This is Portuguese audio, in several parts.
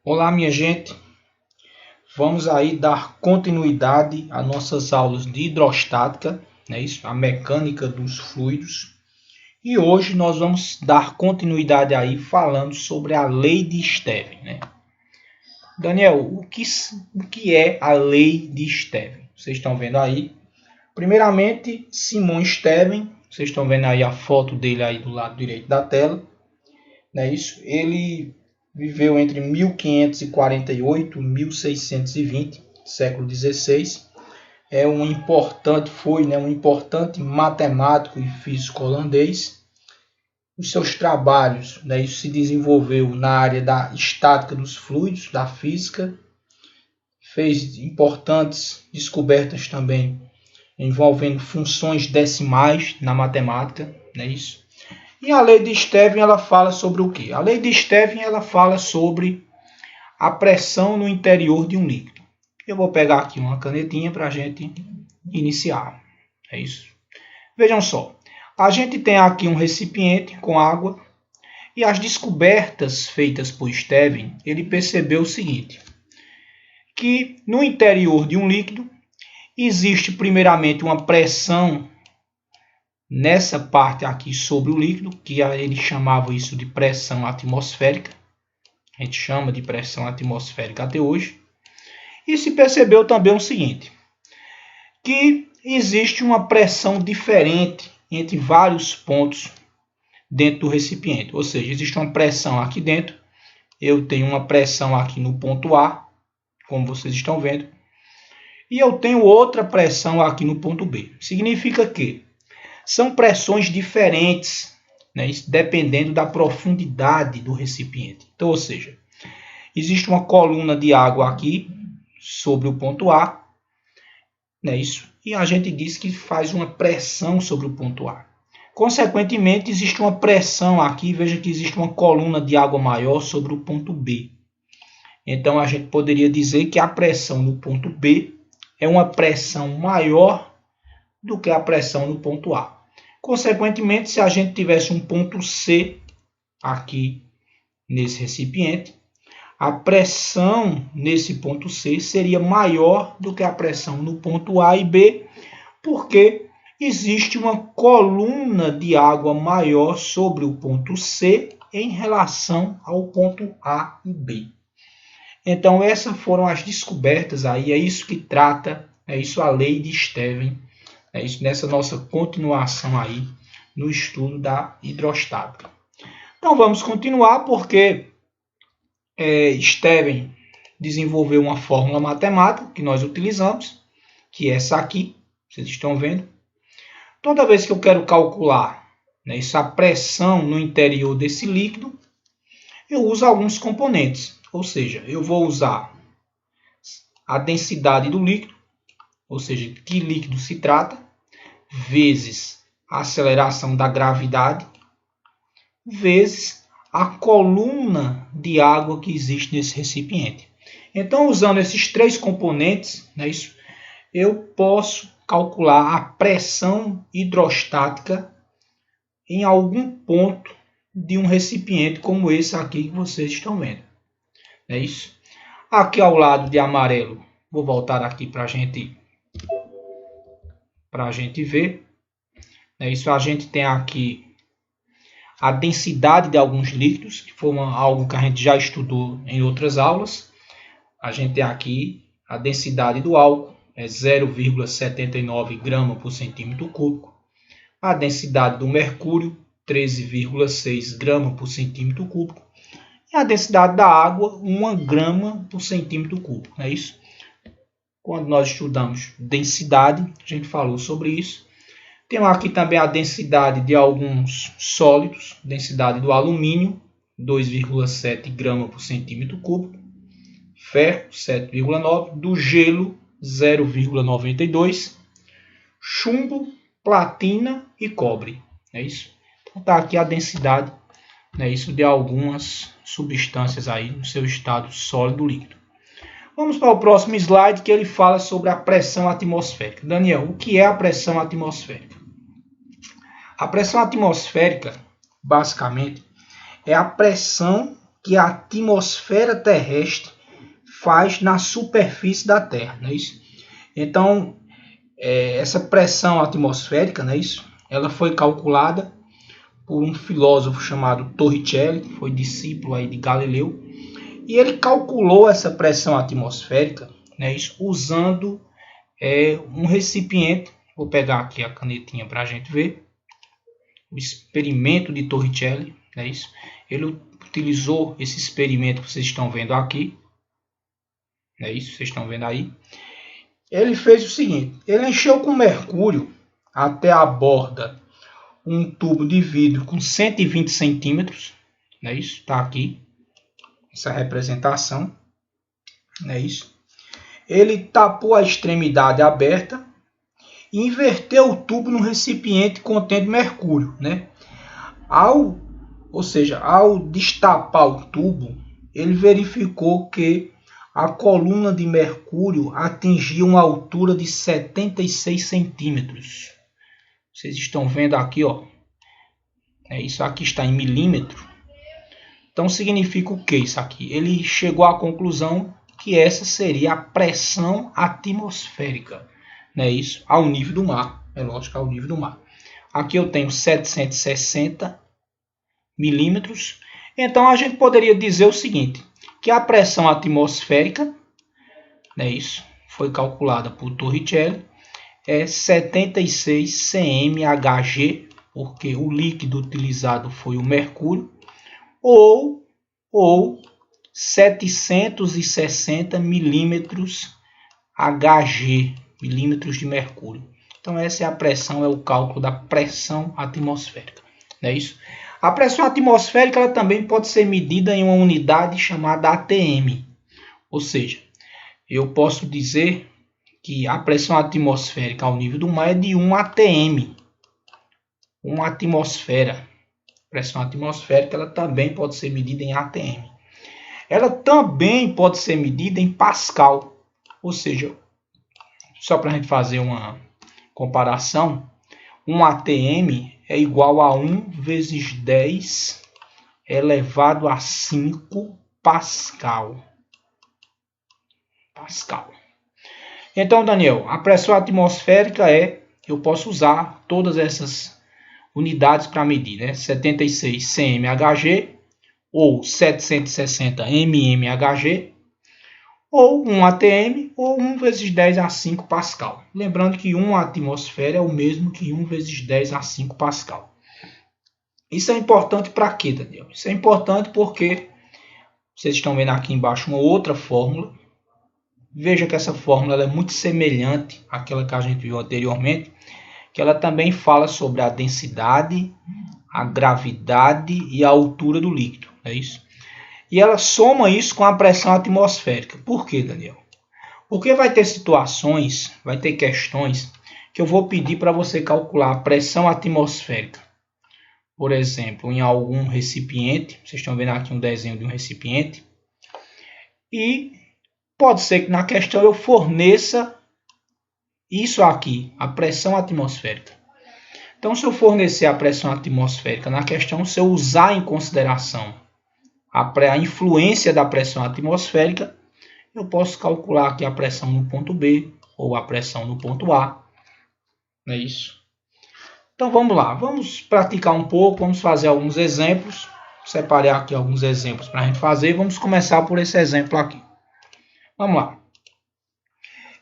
Olá, minha gente. Vamos aí dar continuidade às nossas aulas de hidrostática, né? Isso, a mecânica dos fluidos. E hoje nós vamos dar continuidade aí falando sobre a lei de Stevin, né? Daniel, o que é a lei de Stevin? Vocês estão vendo aí? Primeiramente, Simon Stevin, vocês estão vendo aí a foto dele aí do lado direito da tela, né? Isso, ele viveu entre 1548 e 1620, século XVI. Foi, né, um importante matemático e físico holandês. Os seus trabalhos, né, isso se desenvolveu na área da estática dos fluidos, da física. Fez importantes descobertas também envolvendo funções decimais na matemática, né, isso. E a lei de Stevin, ela fala sobre o quê? A lei de Stevin, ela fala sobre a pressão no interior de um líquido. Eu vou pegar aqui uma canetinha para a gente iniciar. É isso. Vejam só. A gente tem aqui um recipiente com água e as descobertas feitas por Stevin, ele percebeu o seguinte, que no interior de um líquido existe primeiramente uma pressão nessa parte aqui sobre o líquido, que ele chamava isso de pressão atmosférica. A gente chama de pressão atmosférica até hoje. E se percebeu também o seguinte, que existe uma pressão diferente entre vários pontos dentro do recipiente. Ou seja, existe uma pressão aqui dentro. Eu tenho uma pressão aqui no ponto A, como vocês estão vendo. E eu tenho outra pressão aqui no ponto B. Significa que são pressões diferentes, né, dependendo da profundidade do recipiente. Então, ou seja, existe uma coluna de água aqui sobre o ponto A, né, isso, e a gente diz que faz uma pressão sobre o ponto A. Consequentemente, existe uma pressão aqui, veja que existe uma coluna de água maior sobre o ponto B. Então, a gente poderia dizer que a pressão no ponto B é uma pressão maior do que a pressão no ponto A. Consequentemente, se a gente tivesse um ponto C aqui nesse recipiente, a pressão nesse ponto C seria maior do que a pressão no ponto A e B, porque existe uma coluna de água maior sobre o ponto C em relação ao ponto A e B. Então, essas foram as descobertas aí, é isso que trata, é isso a lei de Stevin. É isso nessa nossa continuação aí no estudo da hidrostática. Então vamos continuar porque Stevin desenvolveu uma fórmula matemática que nós utilizamos, que é essa aqui, vocês estão vendo. Toda vez que eu quero calcular, né, essa pressão no interior desse líquido, eu uso alguns componentes. Ou seja, eu vou usar a densidade do líquido, ou seja, de que líquido se trata, vezes a aceleração da gravidade, vezes a coluna de água que existe nesse recipiente. Então, usando esses três componentes, né, eu posso calcular a pressão hidrostática em algum ponto de um recipiente como esse aqui que vocês estão vendo. É isso. Aqui ao lado de amarelo, vou voltar aqui para a gente ver. É isso, a gente tem aqui a densidade de alguns líquidos, que foi algo que a gente já estudou em outras aulas. A gente tem aqui a densidade do álcool, é 0,79 grama por centímetro cúbico. A densidade do mercúrio, 13,6 grama por centímetro cúbico. E a densidade da água, 1 grama por centímetro cúbico. É isso? Quando nós estudamos densidade, a gente falou sobre isso. Temos aqui também a densidade de alguns sólidos, densidade do alumínio, 2,7 gramas por centímetro cúbico, ferro, 7,9, do gelo, 0,92, chumbo, platina e cobre. É isso? Então está aqui a densidade, né, isso de algumas substâncias aí no seu estado sólido líquido. Vamos para o próximo slide, que ele fala sobre a pressão atmosférica. Daniel, o que é a pressão atmosférica? A pressão atmosférica, basicamente, é a pressão que a atmosfera terrestre faz na superfície da Terra, não é isso? Então, essa pressão atmosférica, não é isso? Ela foi calculada por um filósofo chamado Torricelli, que foi discípulo aí de Galileu, e ele calculou essa pressão atmosférica, né, isso, usando um recipiente. Vou pegar aqui a canetinha para a gente ver. O experimento de Torricelli, é isso. Ele utilizou esse experimento que vocês estão vendo aqui. É isso, vocês estão vendo aí. Ele fez o seguinte: ele encheu com mercúrio até a borda um tubo de vidro com 120 centímetros. É isso, está aqui essa representação. É isso. Ele tapou a extremidade aberta e inverteu o tubo no recipiente contendo mercúrio, né? Ao destapar o tubo, ele verificou que a coluna de mercúrio atingia uma altura de 76 centímetros. Vocês estão vendo aqui, ó. Isso aqui está em milímetro. Então significa o que isso aqui? Ele chegou à conclusão que essa seria a pressão atmosférica, né? Isso ao nível do mar, é lógico, ao nível do mar. Aqui eu tenho 760 milímetros. Então a gente poderia dizer o seguinte, que a pressão atmosférica, né, isso foi calculada por Torricelli, é 76 cmHg, porque o líquido utilizado foi o mercúrio, ou 760 milímetros Hg, milímetros de mercúrio. Então essa é a pressão, é o cálculo da pressão atmosférica, não é isso? A pressão atmosférica ela também pode ser medida em uma unidade chamada ATM, ou seja, eu posso dizer que a pressão atmosférica ao nível do mar é de 1 atm, 1 atmosfera. A pressão atmosférica ela também pode ser medida em atm. Ela também pode ser medida em Pascal, ou seja, só para a gente fazer uma comparação, 1 atm é igual a 1 vezes 10 elevado a 5 Pascal. Então, Daniel, a pressão atmosférica eu posso usar todas essas unidades para medir, né? 76 cmHg ou 760 mmHg ou 1 atm ou 1 vezes 10 a 5 Pascal. Lembrando que 1 atmosfera é o mesmo que 1 vezes 10 a 5 Pascal. Isso é importante para quê, Daniel? Isso é importante porque vocês estão vendo aqui embaixo uma outra fórmula. Veja que essa fórmula ela é muito semelhante àquela que a gente viu anteriormente, que ela também fala sobre a densidade, a gravidade e a altura do líquido, é isso? E ela soma isso com a pressão atmosférica. Por quê, Daniel? Porque vai ter situações, vai ter questões que eu vou pedir para você calcular a pressão atmosférica. Por exemplo, em algum recipiente, vocês estão vendo aqui um desenho de um recipiente, e pode ser que na questão eu forneça isso aqui, a pressão atmosférica. Então, se eu fornecer a pressão atmosférica na questão, se eu usar em consideração a influência da pressão atmosférica, eu posso calcular aqui a pressão no ponto B ou a pressão no ponto A. Não é isso? Então, vamos lá. Vamos praticar um pouco, vamos fazer alguns exemplos. Separei aqui alguns exemplos para a gente fazer. Vamos começar por esse exemplo aqui. Vamos lá.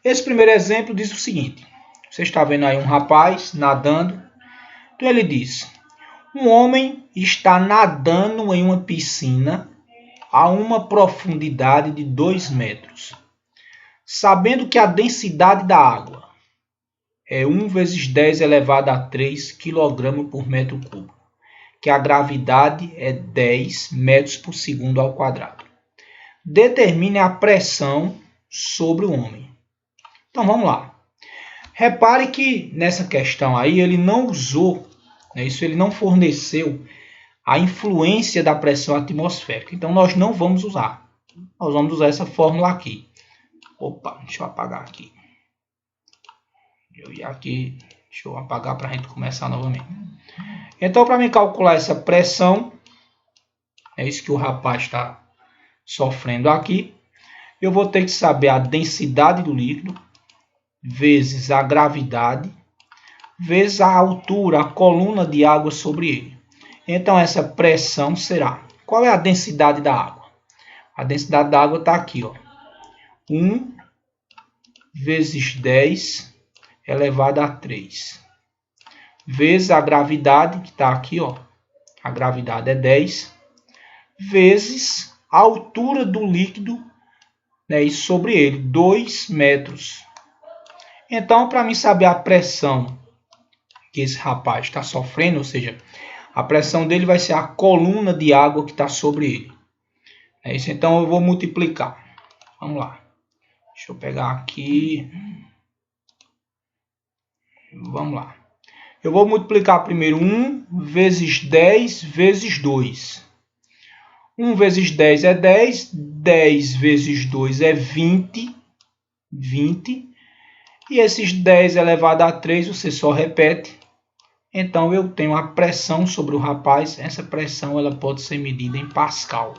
Esse primeiro exemplo diz o seguinte. Você está vendo aí um rapaz nadando. Então ele diz: um homem está nadando em uma piscina a uma profundidade de 2 metros. Sabendo que a densidade da água é 1 vezes 10 elevado a 3 kg por metro cúbico, que a gravidade é 10 metros por segundo ao quadrado. Determine a pressão sobre o homem. Então vamos lá. Repare que nessa questão aí ele não usou, ele não forneceu a influência da pressão atmosférica. Então nós não vamos usar. Nós vamos usar essa fórmula aqui. Opa, deixa eu apagar aqui. Deixa eu apagar para a gente começar novamente. Então, para mim calcular essa pressão, É isso que o rapaz está sofrendo aqui. Eu vou ter que saber a densidade do líquido, vezes a gravidade, vezes a altura, a coluna de água sobre ele. Então, essa pressão será... Qual é a densidade da água? A densidade da água está aqui, ó. 1 vezes 10 elevado a 3. Vezes a gravidade, que está aqui, ó. A gravidade é 10. Vezes a altura do líquido, né, e sobre ele, 2 metros. Então, para mim saber a pressão que esse rapaz está sofrendo, ou seja, a pressão dele vai ser a coluna de água que está sobre ele. É isso, então eu vou multiplicar. Vamos lá. Deixa eu pegar aqui. Vamos lá. Eu vou multiplicar primeiro 1 vezes 10 vezes 2. 1 vezes 10 é 10. 10 vezes 2 é 20. 20. E esses 10 elevado a 3 você só repete. Então eu tenho a pressão sobre o rapaz. Essa pressão ela pode ser medida em Pascal.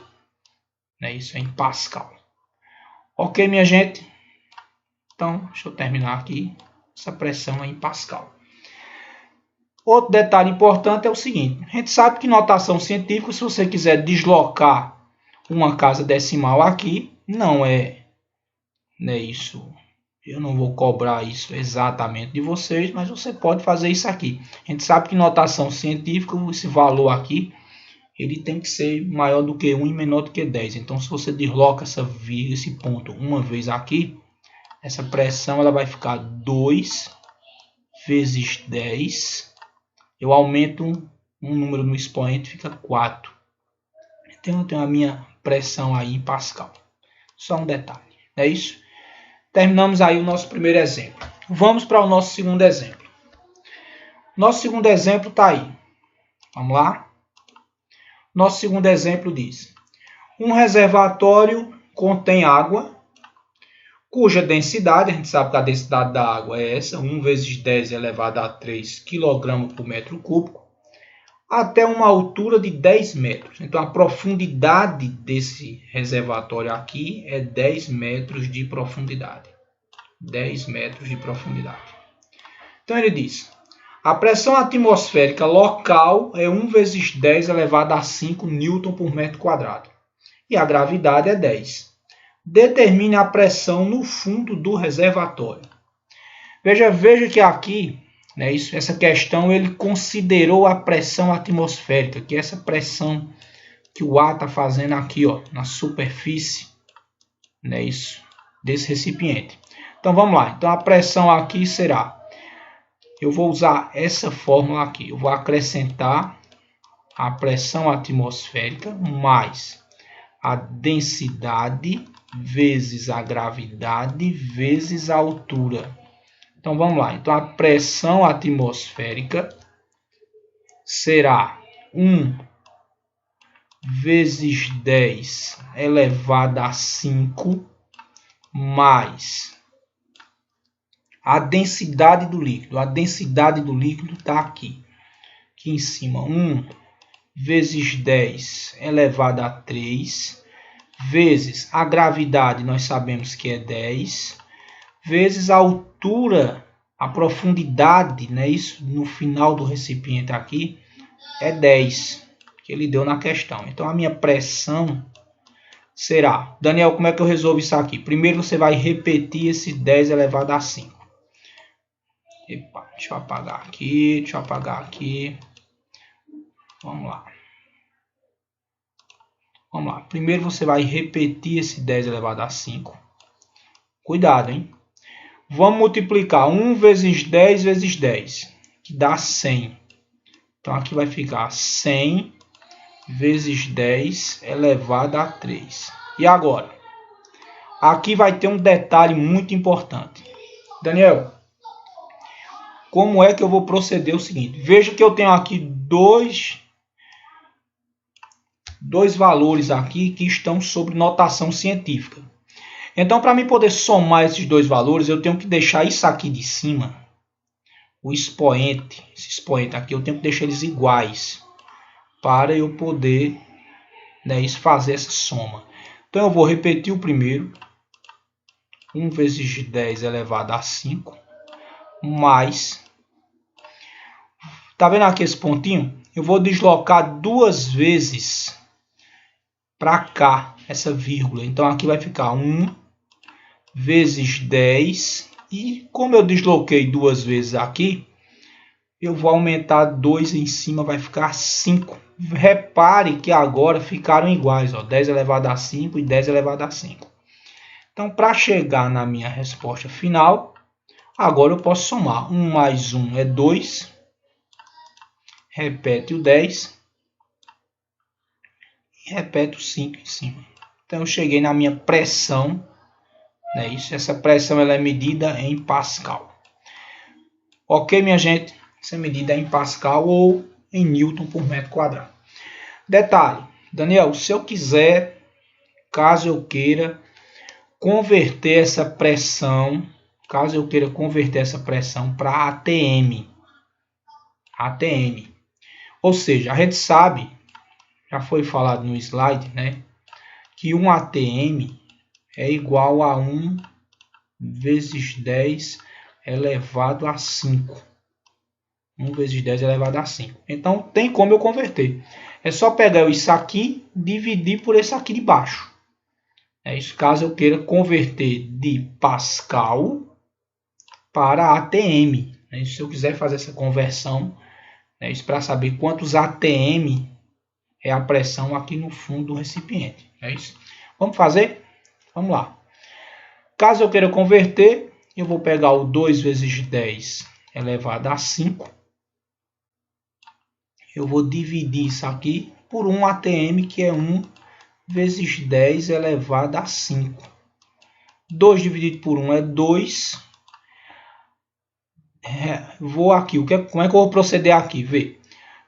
Isso é em Pascal. Ok, minha gente? Então, deixa eu terminar aqui. Essa pressão é em Pascal. Outro detalhe importante é o seguinte. A gente sabe que notação científica, se você quiser deslocar uma casa decimal aqui, não é isso. Eu não vou cobrar isso exatamente de vocês, mas você pode fazer isso aqui. A gente sabe que notação científica, esse valor aqui, ele tem que ser maior do que 1 e menor do que 10. Então, se você desloca esse ponto uma vez aqui, essa pressão ela vai ficar 2 vezes 10. Eu aumento um número no expoente, fica 4. Então, eu tenho a minha pressão aí em Pascal. Só um detalhe, é isso? Terminamos aí o nosso primeiro exemplo. Vamos para o nosso segundo exemplo. Nosso segundo exemplo está aí. Vamos lá? Nosso segundo exemplo diz: um reservatório contém água, cuja densidade, a gente sabe que a densidade da água é essa, 1 vezes 10 elevado a 3 kg por metro cúbico, até uma altura de 10 metros. Então, a profundidade desse reservatório aqui é 10 metros de profundidade. 10 metros de profundidade. Então, ele diz: a pressão atmosférica local é 1 vezes 10 elevado a 5 newton por metro quadrado. E a gravidade é 10. Determine a pressão no fundo do reservatório. Veja que aqui, essa questão, ele considerou a pressão atmosférica, que é essa pressão que o ar está fazendo aqui, ó, na superfície, desse recipiente. Então, vamos lá. Então, a pressão aqui será... Eu vou usar essa fórmula aqui. Eu vou acrescentar a pressão atmosférica mais a densidade vezes a gravidade vezes a altura. Então, vamos lá. Então, a pressão atmosférica será 1 vezes 10 elevado a 5 mais a densidade do líquido. A densidade do líquido está aqui. Aqui em cima. 1 vezes 10 elevado a 3. Vezes a gravidade, nós sabemos que é 10. Vezes a altura, a profundidade, isso no final do recipiente aqui, é 10. Que ele deu na questão. Então, a minha pressão será... Daniel, como é que eu resolvo isso aqui? Primeiro, você vai repetir esse 10 elevado a 5. Epa, deixa eu apagar aqui, Vamos lá. Primeiro você vai repetir esse 10 elevado a 5. Cuidado, hein? Vamos multiplicar 1 vezes 10 vezes 10, que dá 100. Então aqui vai ficar 100 vezes 10 elevado a 3. E agora? Aqui vai ter um detalhe muito importante. Daniel, como é que eu vou proceder o seguinte? Veja que eu tenho aqui dois valores aqui que estão sobre notação científica. Então, para mim poder somar esses dois valores, eu tenho que deixar isso aqui de cima, o expoente, esse expoente aqui, eu tenho que deixar eles iguais, para eu poder né, isso, fazer essa soma. Então eu vou repetir o primeiro. 1 vezes 10 elevado a 5, mais... Tá vendo aqui esse pontinho? Eu vou deslocar duas vezes para cá, essa vírgula. Então aqui vai ficar 1 vezes 10. E como eu desloquei duas vezes aqui, eu vou aumentar 2 em cima, vai ficar 5. Repare que agora ficaram iguais, ó, 10 elevado a 5 e 10 elevado a 5. Então, para chegar na minha resposta final, agora eu posso somar. 1 mais 1 é 2. Repete o 10. E repete o 5 em cima. Então, eu cheguei na minha pressão. Né? Essa pressão ela é medida em Pascal. Ok, minha gente? Essa medida é em Pascal ou em Newton por metro quadrado. Detalhe, Daniel, se eu quiser, caso eu queira converter essa pressão, para ATM. Ou seja, a gente sabe, já foi falado no slide, né, que um ATM é igual a 1 vezes 10 elevado a 5. 1 vezes 10 elevado a 5. Então, tem como eu converter. É só pegar isso aqui e dividir por esse aqui de baixo. É isso caso eu queira converter de Pascal para ATM. É isso, se eu quiser fazer essa conversão, é isso para saber quantos ATM é a pressão aqui no fundo do recipiente. É isso. Vamos fazer? Vamos lá. Caso eu queira converter, eu vou pegar o 2 vezes 10 elevado a 5. Eu vou dividir isso aqui por 1 ATM, que é 1 vezes 10 elevado a 5. 2 dividido por 1 é 2. Vou aqui. Como é que eu vou proceder aqui? Vê.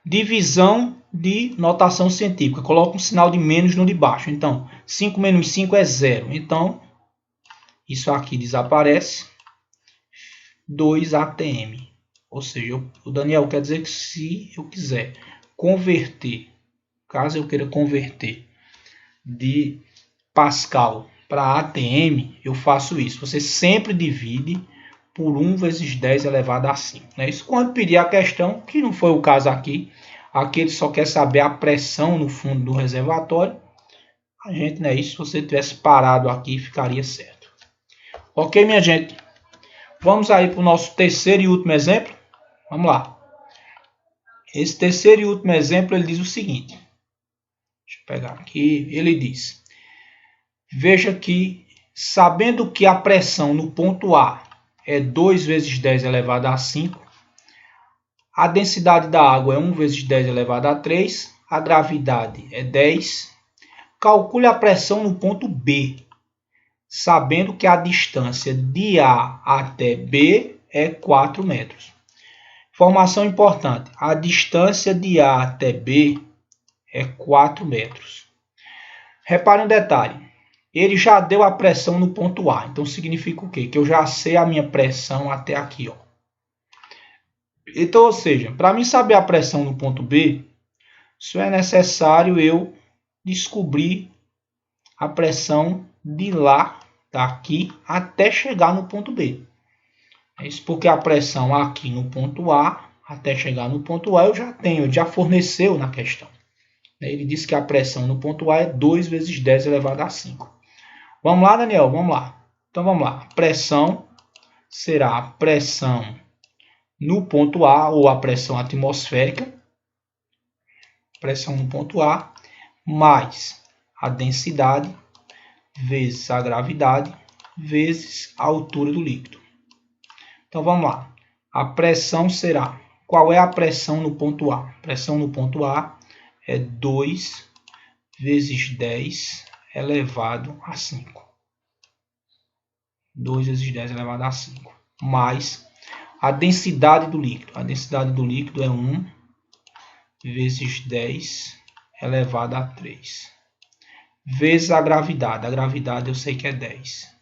Divisão de notação científica. Coloco um sinal de menos no de baixo. Então, 5 menos 5 é 0. Então, isso aqui desaparece. 2 ATM. Ou seja, o Daniel quer dizer que se eu quiser converter, caso eu queira converter de Pascal para ATM, eu faço isso. Você sempre divide por 1 vezes 10 elevado a 5. Né? Isso quando pedir a questão, que não foi o caso aqui. Aqui ele só quer saber a pressão no fundo do reservatório. A gente, né, isso, se você tivesse parado aqui, ficaria certo. Ok, minha gente? Vamos aí para o nosso terceiro e último exemplo. Vamos lá. Esse terceiro e último exemplo, ele diz o seguinte. Deixa eu pegar aqui. Ele diz. Veja que, sabendo que a pressão no ponto A é 2 vezes 10 elevado a 5, a densidade da água é 1 vezes 10 elevado a 3, a gravidade é 10. Calcule a pressão no ponto B, sabendo que a distância de A até B é 4 metros. Informação importante, a distância de A até B é 4 metros. Repare um detalhe, ele já deu a pressão no ponto A, então significa o quê? Que eu já sei a minha pressão até aqui, ó. Então, ou seja, para mim saber a pressão no ponto B, só é necessário eu descobrir a pressão de lá, daqui, até chegar no ponto B. É isso porque a pressão aqui no ponto A, até chegar no ponto A, eu já tenho, ele já forneceu na questão. Ele disse que a pressão no ponto A é 2 vezes 10 elevado a 5. Vamos lá, Daniel? Vamos lá. Então, vamos lá. A pressão será a pressão no ponto A, ou a pressão atmosférica. Pressão no ponto A, mais a densidade, vezes a gravidade, vezes a altura do líquido. Então, vamos lá. A pressão será... Qual é a pressão no ponto A? A pressão no ponto A é 2 vezes 10 elevado a 5. 2 vezes 10 elevado a 5. Mais a densidade do líquido. A densidade do líquido é 1 vezes 10 elevado a 3. Vezes a gravidade. A gravidade eu sei que é 10.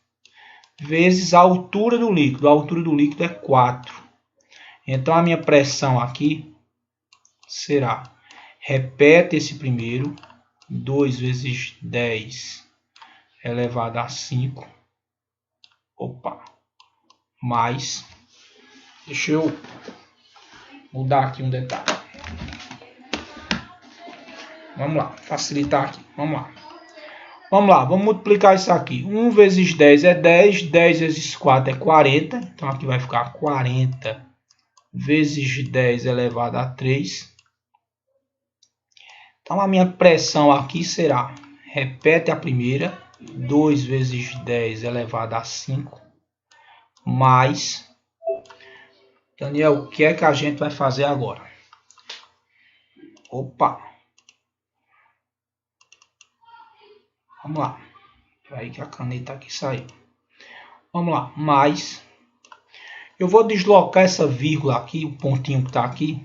Vezes a altura do líquido. A altura do líquido é 4. Então, a minha pressão aqui será... Repete esse primeiro, 2 vezes 10 elevado a 5. Opa. Mais. Deixa eu mudar aqui um detalhe. Vamos lá, facilitar aqui. Vamos lá, vamos multiplicar isso aqui. 1 vezes 10 é 10, 10 vezes 4 é 40. Então aqui vai ficar 40 vezes 10 elevado a 3. Então a minha pressão aqui será, repete a primeira, 2 vezes 10 elevado a 5, mais... Daniel, o que é que a gente vai fazer agora? Opa! Vamos lá. Aí que a caneta aqui saiu. Vamos lá. Mais. Eu vou deslocar essa vírgula aqui, o pontinho que está aqui,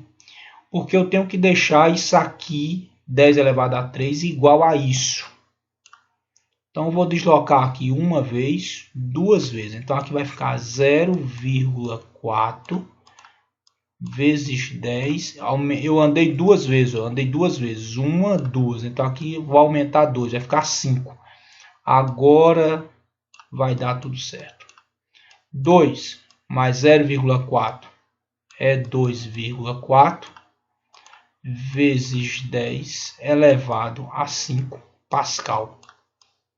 porque eu tenho que deixar isso aqui, 10 elevado a 3, igual a isso. Então eu vou deslocar aqui uma vez, duas vezes. Então aqui vai ficar 0,4 vezes 10. Eu andei duas vezes, uma, duas. Então aqui eu vou aumentar 2, vai ficar 5. Agora vai dar tudo certo. 2 mais 0,4 é 2,4 vezes 10 elevado a 5 Pascal.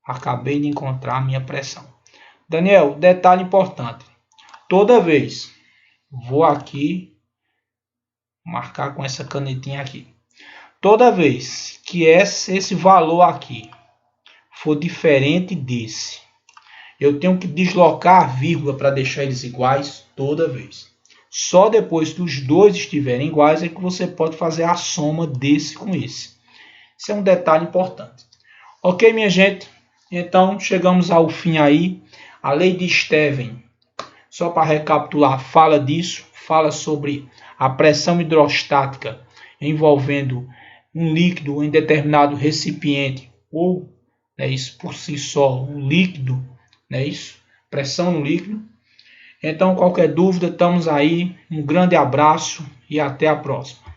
Acabei de encontrar a minha pressão. Daniel, detalhe importante. Toda vez, vou aqui marcar com essa canetinha aqui. Toda vez que esse valor aqui for diferente desse, eu tenho que deslocar a vírgula para deixar eles iguais toda vez. Só depois que os dois estiverem iguais é que você pode fazer a soma desse com esse. Esse é um detalhe importante. Ok, minha gente? Então, chegamos ao fim aí. A lei de Stevens, só para recapitular, fala disso. Fala sobre a pressão hidrostática envolvendo um líquido em determinado recipiente ou, né, isso por si só, um líquido, né, isso, pressão no líquido. Então, qualquer dúvida, estamos aí. Um grande abraço e até a próxima.